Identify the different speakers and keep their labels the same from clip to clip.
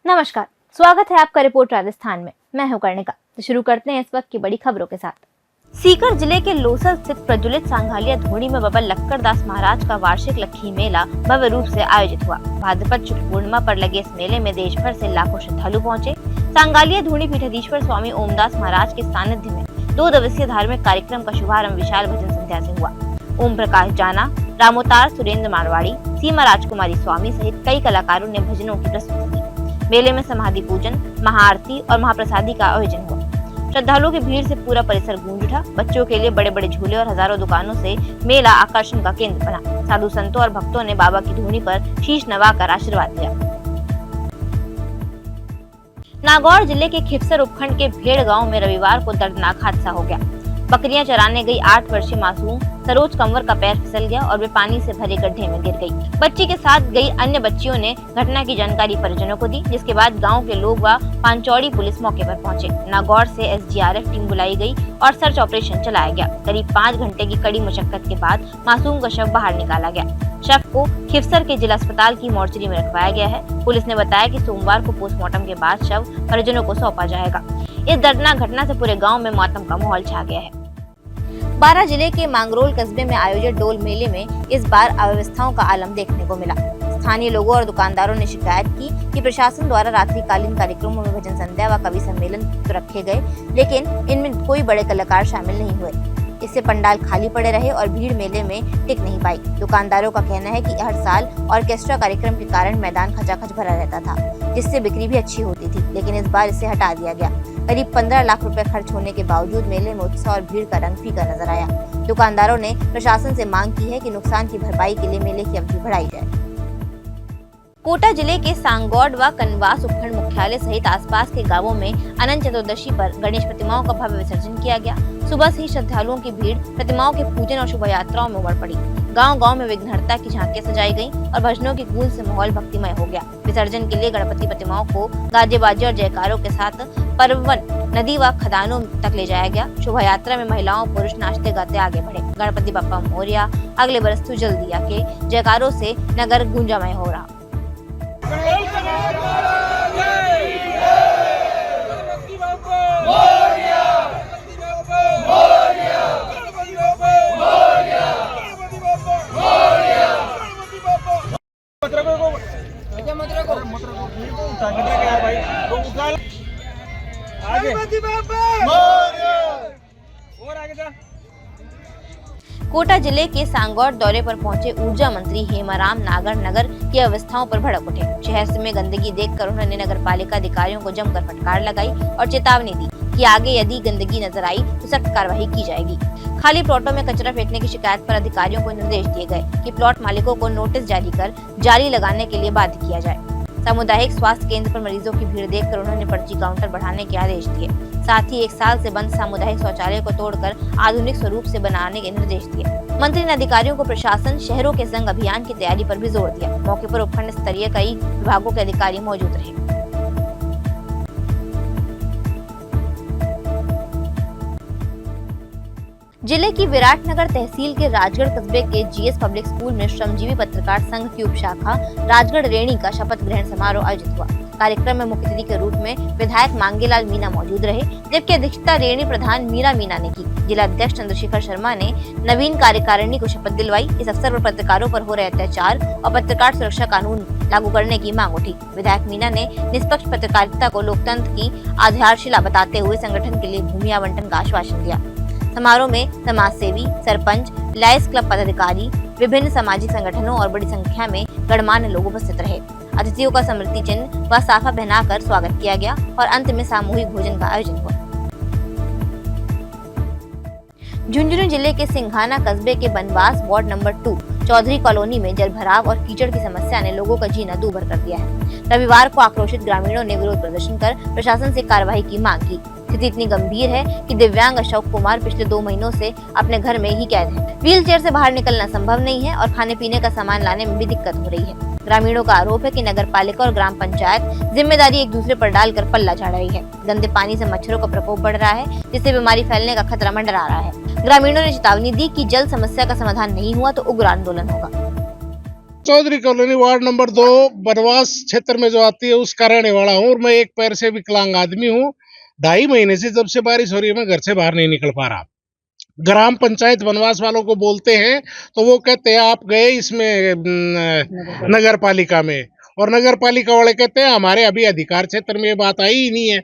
Speaker 1: नमस्कार, स्वागत है आपका रिपोर्ट राजस्थान में। मैं हूं कर्णिका। तो शुरू करते हैं इस वक्त की बड़ी खबरों के साथ। सीकर जिले के लोसल स्थित प्रज्वलित सांगालिया धूणी में बाबा लक्कड़दास महाराज का वार्षिक लक्खी मेला भव्य रूप से आयोजित हुआ। भाद्रपद शुक्ल पूर्णिमा पर लगे इस मेले में देश भर से लाखों श्रद्धालु पहुंचे। सांगालिया धूणी पीठाधीश्वर स्वामी ओमदास महाराज के सानिध्य में 2 दिवसीय धार्मिक कार्यक्रम का शुभारंभ विशाल भजन संध्या से हुआ। ओम प्रकाश जाना, रामोतार सुरेंद्र मारवाड़ी, सीमा राजकुमारी स्वामी सहित कई कलाकारों ने भजनों की प्रस्तुति दी। मेले में समाधि पूजन, महाआरती और महाप्रसादी का आयोजन हुआ। श्रद्धालुओं की भीड़ से पूरा परिसर गूंज उठा। बच्चों के लिए बड़े बड़े झूले और हजारों दुकानों से मेला आकर्षण का केंद्र बना। साधु संतों और भक्तों ने बाबा की धूनी पर शीश नवाकर आशीर्वाद दिया। नागौर जिले के खिवसर उपखंड के भेड़ गांव में रविवार को दर्दनाक हादसा हो गया। बकरियां चराने गई 8 वर्षीय मासूम सरोज कंवर का पैर फिसल गया और वे पानी से भरे गड्ढे में गिर गई। बच्ची के साथ गई अन्य बच्चियों ने घटना की जानकारी परिजनों को दी, जिसके बाद गांव के लोग व पांचौड़ी पुलिस मौके पर पहुंचे। नागौर से एसडीआरएफ टीम बुलाई गई और सर्च ऑपरेशन चलाया गया। करीब 5 घंटे की कड़ी मशक्कत के बाद मासूम का शव बाहर निकाला गया। शव को खिवसर के जिला अस्पताल की मोर्चरी में रखवाया गया है। पुलिस ने बताया कि सोमवार को पोस्टमार्टम के बाद शव परिजनों को सौंपा जाएगा। इस दर्दनाक घटना से पूरे गाँव में मातम का माहौल छा गया है। बारां जिले के मांगरोल कस्बे में आयोजित डोल मेले में इस बार अव्यवस्थाओं का आलम देखने को मिला। स्थानीय लोगों और दुकानदारों ने शिकायत की कि प्रशासन द्वारा रात्रिकालीन कार्यक्रमों में भजन संध्या व कवि सम्मेलन तो रखे गए, लेकिन इनमें कोई बड़े कलाकार शामिल नहीं हुए। इससे पंडाल खाली पड़े रहे और भीड़ मेले में टिक नहीं पाई। दुकानदारों का कहना है कि हर साल ऑर्केस्ट्रा कार्यक्रम के कारण मैदान खचाखच भरा रहता था, जिससे बिक्री भी अच्छी होती थी, लेकिन इस बार इसे हटा दिया गया। करीब 15 लाख रुपए खर्च होने के बावजूद मेले में उत्साह और भीड़ का रंग फीका नजर आया। दुकानदारों ने प्रशासन से मांग की है कि नुकसान की भरपाई के लिए मेले की अवधि बढ़ाई जाए। कोटा जिले के सांगौड व कनवास उपखंड मुख्यालय सहित आसपास के गांवों में अनंत चतुर्दशी पर गणेश प्रतिमाओं का भव्य विसर्जन किया गया। सुबह से ही श्रद्धालुओं की भीड़ प्रतिमाओं के पूजन और शोभा यात्राओं में उमड़ पड़ी। गांव-गांव में विघ्नहर्ता की झांकियां सजाई गईं और भजनों की गूंज से माहौल भक्तिमय हो गया। विसर्जन के लिए गणपति प्रतिमाओं को गाजे बाजे और जयकारों के साथ परवन नदी व खदानों तक ले जाया गया। शोभा यात्रा में महिलाओं पुरुष नाचते गाते आगे बढ़े। गणपति बप्पा मोरया, अगले बरस तू जल्दी आके जयकारों से नगर गूंजामय हो रहा। कोटा जिले के सांगौर दौरे पर पहुंचे ऊर्जा मंत्री हेमाराम नागर नगर की अवस्थाओं पर भड़क उठे। शहर में गंदगी देखकर उन्होंने नगर पालिका अधिकारियों को जमकर फटकार लगाई और चेतावनी दी कि आगे यदि गंदगी नजर आई तो सख्त कार्रवाई की जाएगी। खाली प्लॉटों में कचरा फेंकने की शिकायत पर अधिकारियों को निर्देश दिए गए कि प्लॉट मालिकों को नोटिस जारी कर जाली लगाने के लिए बाध्य किया जाए। सामुदायिक स्वास्थ्य केंद्र पर मरीजों की भीड़ देखकर उन्होंने पर्ची काउंटर बढ़ाने के आदेश दिए। साथ ही 1 साल से बंद सामुदायिक शौचालय को तोड़कर आधुनिक स्वरूप से बनाने के निर्देश दिए। मंत्री ने अधिकारियों को प्रशासन शहरों के संग अभियान की तैयारी पर भी जोर दिया। मौके पर उपखंड स्तरीय कई विभागों के अधिकारी मौजूद रहे। जिले की विराटनगर तहसील के राजगढ़ कस्बे के जीएस पब्लिक स्कूल में श्रमजीवी पत्रकार संघ की उपशाखा राजगढ़ रेणी का शपथ ग्रहण समारोह आयोजित हुआ। कार्यक्रम में मुख्य अतिथि के रूप में विधायक मांगेलाल मीणा मौजूद रहे, जबकि अध्यक्षता रेणी प्रधान मीरा मीणा ने की। जिला अध्यक्ष चंद्रशेखर शर्मा ने नवीन कार्यकारिणी को शपथ दिलवाई। इस अवसर पर पत्रकारों पर हो रहे अत्याचार और पत्रकार सुरक्षा कानून लागू करने की मांग उठी। विधायक मीणा ने निष्पक्ष पत्रकारिता को लोकतंत्र की आधारशिला बताते हुए संगठन के लिए भूमि आवंटन का आश्वासन दिया। समारोह में समाज सेवी, सरपंच, लायंस क्लब पदाधिकारी, विभिन्न सामाजिक संगठनों और बड़ी संख्या में गणमान्य लोग उपस्थित रहे। अतिथियों का स्मृति चिन्ह व साफा पहनाकर स्वागत किया गया और अंत में सामूहिक भोजन का आयोजन हुआ। झुंझुनू जिले के सिंघाना कस्बे के बनवास वार्ड नंबर 2 चौधरी कॉलोनी में जलभराव और कीचड़ की समस्या ने लोगों का जीना दूभर कर दिया है। रविवार को आक्रोशित ग्रामीणों ने विरोध प्रदर्शन कर प्रशासन से कार्रवाई की मांग की। स्थिति इतनी गंभीर है कि दिव्यांग अशोक कुमार पिछले 2 महीनों से अपने घर में ही कैद है। व्हील चेयर से बाहर निकलना संभव नहीं है और खाने पीने का सामान लाने में भी दिक्कत हो रही है। ग्रामीणों का आरोप है कि नगर पालिका और ग्राम पंचायत जिम्मेदारी एक दूसरे पर डालकर पल्ला झाड़ रही है। गंदे पानी से मच्छरों का प्रकोप बढ़ रहा है, जिससे बीमारी फैलने का खतरा मंडरा रहा है। ग्रामीणों ने चेतावनी दी कि जल समस्या का समाधान नहीं हुआ तो उग्र आंदोलन होगा।
Speaker 2: चौधरी कॉलोनी वार्ड नंबर 2 बनवास क्षेत्र में जो आती है उसका रहने वाला हूँ और मैं एक पैर से विकलांग आदमी हूँ। 2.5 महीने से जब से बारिश हो रही है मैं घर से बाहर नहीं निकल पा रहा। ग्राम पंचायत बनवास वालों को बोलते हैं तो वो कहते हैं आप गए इसमें नगर पालिका में, और नगर पालिका वाले कहते हैं हमारे अभी अधिकार क्षेत्र में ये बात आई ही नहीं है।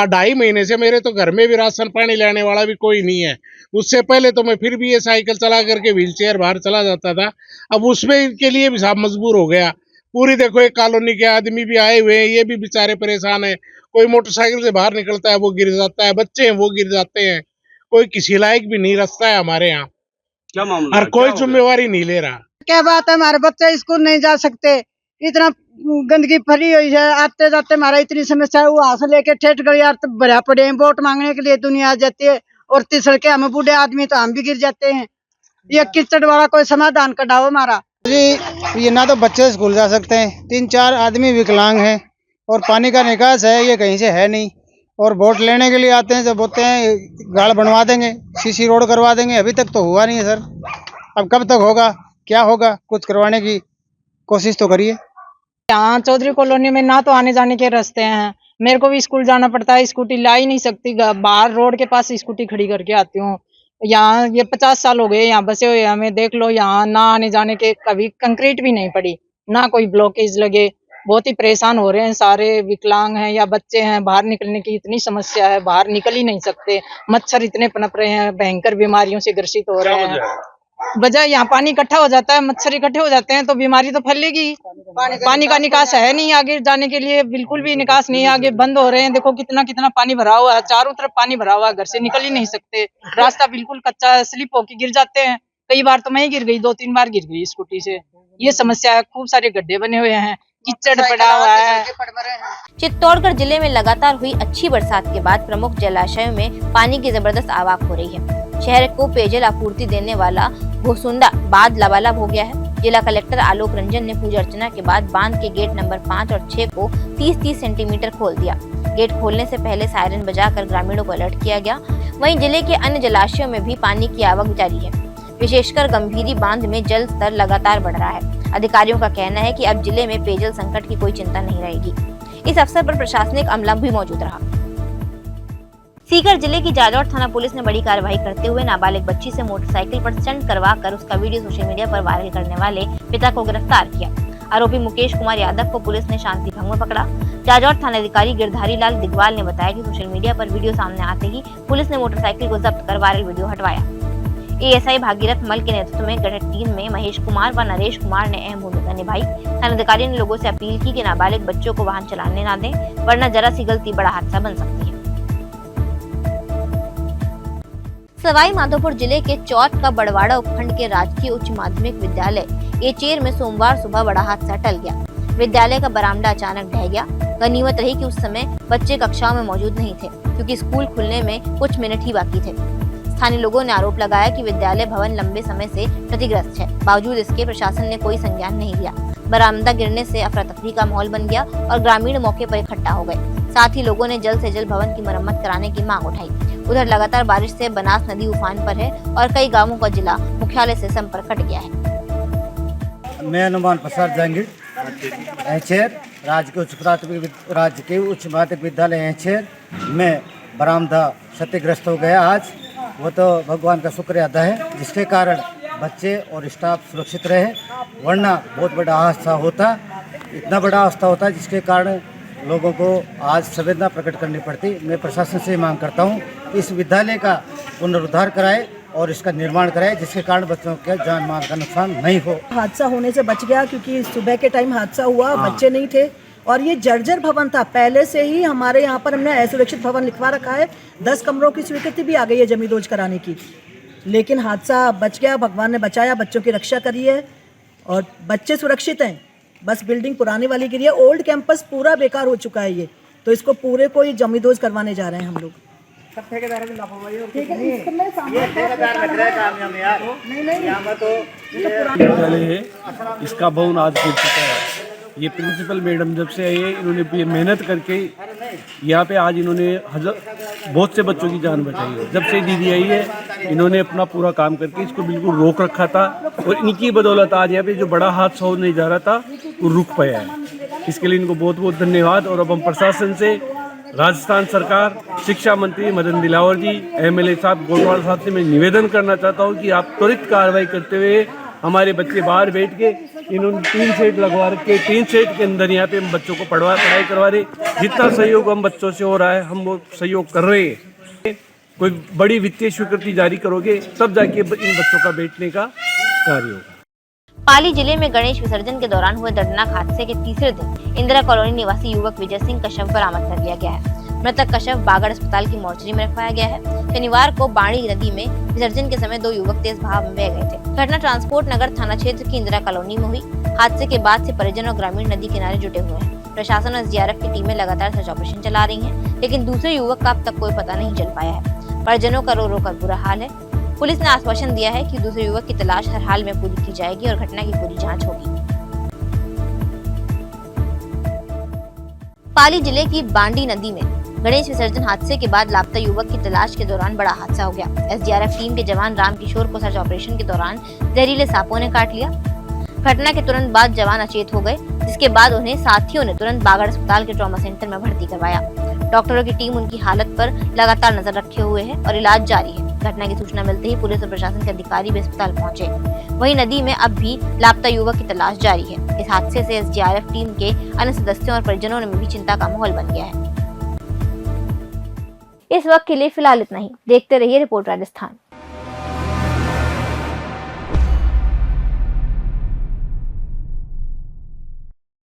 Speaker 2: 2.5 महीने से मेरे तो घर में भी राशन पानी लाने वाला भी कोई नहीं है। उससे पहले तो मैं फिर भी ये साइकिल चला करके व्हील चेयर बाहर चला जाता था, अब उसमें इनके लिए भी साहब मजबूर हो गया। पूरी देखो एक कॉलोनी के आदमी भी आए हुए हैं, ये भी बेचारे परेशान है। कोई मोटरसाइकिल से बाहर निकलता है वो गिर जाता है, बच्चे हैं वो गिर जाते हैं, कोई किसी लायक भी नहीं रास्ता है हमारे यहाँ।
Speaker 3: क्या मामला
Speaker 2: और कोई जिम्मेवारी नहीं ले रहा।
Speaker 4: क्या बात है, हमारे बच्चे स्कूल नहीं जा सकते, इतना गंदगी भरी हुई है, आते जाते हमारा इतनी समस्या है। वहां से लेके ठेठ गड़ियार तक भरा पड़े हैं, वोट मांगने के लिए दुनिया आ जाती है और तीसरे के हम बूढ़े आदमी तो हम भी गिर जाते हैं। ये कीचड़ वाला कोई समाधान कढ़ाओ हमारा
Speaker 5: जी। ये ना तो बच्चे स्कूल जा सकते हैं, 3-4 आदमी विकलांग हैं और पानी का निकास है ये कहीं से है नहीं। और वोट लेने के लिए आते हैं, जब बोलते हैं गाड़ बनवा देंगे, सीसी रोड करवा देंगे, अभी तक तो हुआ नहीं है सर। अब कब तक होगा, क्या होगा, कुछ करवाने की कोशिश तो करिए।
Speaker 6: यहाँ चौधरी कॉलोनी में ना तो आने जाने के रास्ते हैं, मेरे को भी स्कूल जाना पड़ता है, स्कूटी ला ही नहीं सकती, बाहर रोड के पास स्कूटी खड़ी करके आती हूँ। यहाँ ये 50 साल हो गए यहाँ बसे हुए हमें, देख लो यहाँ ना आने जाने के कभी कंक्रीट भी नहीं पड़ी, ना कोई ब्लॉकेज लगे। बहुत ही परेशान हो रहे हैं, सारे विकलांग हैं या बच्चे हैं, बाहर निकलने की इतनी समस्या है, बाहर निकल ही नहीं सकते। मच्छर इतने पनप रहे हैं, भयंकर बीमारियों से ग्रसित हो रहे हैं। वजह यहाँ पानी इकट्ठा हो जाता है, मच्छर इकट्ठे हो जाते हैं तो बीमारी तो फैलेगी। पानी का निकास है नहीं, आगे जाने के लिए बिल्कुल भी निकास नहीं, आगे बंद हो रहे हैं। देखो कितना कितना पानी भरा हुआ है, चारों तरफ पानी भरा हुआ है, घर से निकल ही नहीं सकते। रास्ता बिल्कुल कच्चा है, स्लिप होके गिर जाते हैं। कई बार तो मैं ही गिर गई, 2-3 बार गिर गई स्कूटी से। ये समस्या है, खूब सारे गड्ढे बने हुए हैं, कीचड़ पड़ा हुआ है।
Speaker 1: चित्तौड़गढ़ जिले में लगातार हुई अच्छी बरसात के बाद प्रमुख जलाशयों में पानी की जबरदस्त आवक हो रही है। शहर को पेयजल आपूर्ति देने वाला घोसुंडा बांध लबालब हो गया है। जिला कलेक्टर आलोक रंजन ने पूजा अर्चना के बाद बांध के गेट नंबर 5 और 6 को 30-30 सेंटीमीटर खोल दिया। गेट खोलने से पहले सायरन बजाकर ग्रामीणों को अलर्ट किया गया। वहीं जिले के अन्य जलाशयों में भी पानी की आवक जारी है। विशेषकर गंभीरी बांध में जल स्तर लगातार बढ़ रहा है। अधिकारियों का कहना है कि अब जिले में पेयजल संकट की कोई चिंता नहीं रहेगी। इस अवसर पर प्रशासनिक अमला भी मौजूद रहा। सीकर जिले की जाजौर थाना पुलिस ने बड़ी कार्रवाई करते हुए नाबालिग बच्ची से मोटरसाइकिल पर स्टंट करवाकर उसका वीडियो सोशल मीडिया पर वायरल करने वाले पिता को गिरफ्तार किया। आरोपी मुकेश कुमार यादव को पुलिस ने शांति भंग में पकड़ा। जाजौर थानाधिकारी गिरधारी लाल दिगवाल ने बताया कि सोशल मीडिया पर वीडियो सामने आते ही पुलिस ने मोटरसाइकिल को जब्त कर वायरल वीडियो हटवाया। एएसआई भागीरथ मल के नेतृत्व में गठित टीम में महेश कुमार व नरेश कुमार ने अहम भूमिका निभाई। थानाधिकारी ने लोगों से अपील की कि नाबालिग बच्चों को वाहन चलाने न दें, वरना जरा सी गलती बड़ा हादसा बन सकती है। सवाई माधोपुर जिले के चौथ का बड़वाड़ा उपखंड के राजकीय उच्च माध्यमिक विद्यालय एचेर में सोमवार सुबह बड़ा हादसा टल गया। विद्यालय का बरामदा अचानक ढह गया। गनीमत रही कि उस समय बच्चे कक्षाओं में मौजूद नहीं थे, क्योंकि स्कूल खुलने में कुछ मिनट ही बाकी थे। स्थानीय लोगों ने आरोप लगाया कि विद्यालय भवन लंबे समय से क्षतिग्रस्त है। बावजूद इसके प्रशासन ने कोई संज्ञान नहीं लिया। बरामदा गिरने से अफरा तफरी का माहौल बन गया और ग्रामीण मौके पर इकट्ठा हो गए। साथ ही लोगों ने जल्द से जल्द भवन की मरम्मत कराने की मांग उठाई। उधर लगातार बारिश से बनास नदी उफान पर है और कई गांवों का जिला मुख्यालय से संपर्क कट गया है।
Speaker 5: मैं अनुमान प्रसाद जहांगीर, एचेर राजकीय उच्च माध्यमिक विद्यालय एचेर में बरामदा क्षतिग्रस्त हो गया। आज वो तो भगवान का शुक्र अदा है जिसके कारण बच्चे और स्टाफ सुरक्षित रहे, वरना बहुत बड़ा हादसा होता, इतना बड़ा हादसा होता जिसके कारण लोगों को आज संवेदना प्रकट करनी पड़ती। मैं प्रशासन से मांग करता हूँ कि इस विद्यालय का पुनरुद्धार कराए और इसका निर्माण कराए, जिसके कारण बच्चों के जान माल का नुकसान नहीं हो।
Speaker 7: हादसा होने से बच गया क्योंकि सुबह के टाइम हादसा हुआ, बच्चे नहीं थे और ये जर्जर भवन था। पहले से ही हमारे यहाँ पर हमने असुरक्षित भवन लिखवा रखा है। 10 कमरों की स्वीकृति भी आ गई है जमींदोज कराने की, लेकिन हादसा बच गया, भगवान ने बचाया, बच्चों की रक्षा करी है और बच्चे सुरक्षित हैं। बस बिल्डिंग पुरानी वाली गिरी है, ओल्ड कैंपस पूरा बेकार हो चुका है ये, तो इसको पूरे को ही जमींदोज करवाने जा रहे हैं हम लोग।
Speaker 8: विद्यालय है, इसका भवन आज गिर चुका है। ये प्रिंसिपल मैडम जब से आई है, इन्होंने मेहनत करके यहाँ पे आज इन्होंने बहुत से बच्चों की जान बचाई है। जब से दीदी आई है इन्होंने अपना पूरा काम करके इसको बिल्कुल रोक रखा था और इनकी बदौलत आज यहाँ पे जो बड़ा हादसा होने जा रहा था वो रुक पाया है। इसके लिए इनको बहुत बहुत धन्यवाद। और अब हम प्रशासन से, राजस्थान सरकार, शिक्षा मंत्री मदन दिलावर जी, MLA साहब गोटवाल साहब से मैं निवेदन करना चाहता हूँ कि आप त्वरित कार्रवाई करते हुए हमारे बच्चे बाहर बैठ के, इन्होंने 3 सेट लगवा रखे, 3 सेट के अंदर यहाँ पे हम बच्चों को पढ़ाई करवा रहे। जितना सहयोग हम बच्चों से हो रहा है हम वो सहयोग कर रहे हैं। कोई बड़ी वित्तीय स्वीकृति जारी करोगे तब जाके इन बच्चों का बैठने का कार्य होगा।
Speaker 1: पाली जिले में गणेश विसर्जन के दौरान हुए दर्दनाक हादसे के तीसरे दिन इंदिरा कॉलोनी निवासी युवक विजय सिंह का शव बरामद कर लिया गया है। मृतक का शव बागड़ अस्पताल की मोर्चरी में रखवाया गया है। शनिवार को बाणी नदी में विसर्जन के समय 2 युवक तेज बहाव में बह गए थे। घटना ट्रांसपोर्ट नगर थाना क्षेत्र की इंदिरा कॉलोनी में हुई। हादसे के बाद से परिजन और ग्रामीण नदी किनारे जुटे हुए हैं। प्रशासन और SDRF की टीमें लगातार सर्च ऑपरेशन चला रही हैं, लेकिन दूसरे युवक का अब तक कोई पता नहीं चल पाया है। परिजनों का रो रो कर बुरा हाल है। पुलिस ने आश्वासन दिया है कि दूसरे युवक की तलाश हर हाल में पूरी की जाएगी और घटना की पूरी जांच होगी। पाली जिले की बांडी नदी में गणेश विसर्जन हादसे के बाद लापता युवक की तलाश के दौरान बड़ा हादसा हो गया। SDRF टीम के जवान रामकिशोर को सर्च ऑपरेशन के दौरान जहरीले सांपों ने काट लिया। घटना के तुरंत बाद जवान अचेत हो गए, जिसके बाद उन्हें साथियों ने तुरंत बागड़ अस्पताल के ट्रॉमा सेंटर में भर्ती करवाया। डॉक्टरों की टीम उनकी हालत पर लगातार नजर रखे हुए है और इलाज जारी है। घटना की सूचना मिलते ही पुलिस और प्रशासन के अधिकारी भी अस्पताल पहुंचे। वहीं नदी में अब भी लापता युवक की तलाश जारी है। इस हादसे से SDRF टीम के अन्य सदस्यों और परिजनों में भी चिंता का माहौल बन गया है। इस वक्त के लिए फिलहाल इतना ही। देखते रहिए रिपोर्ट राजस्थान।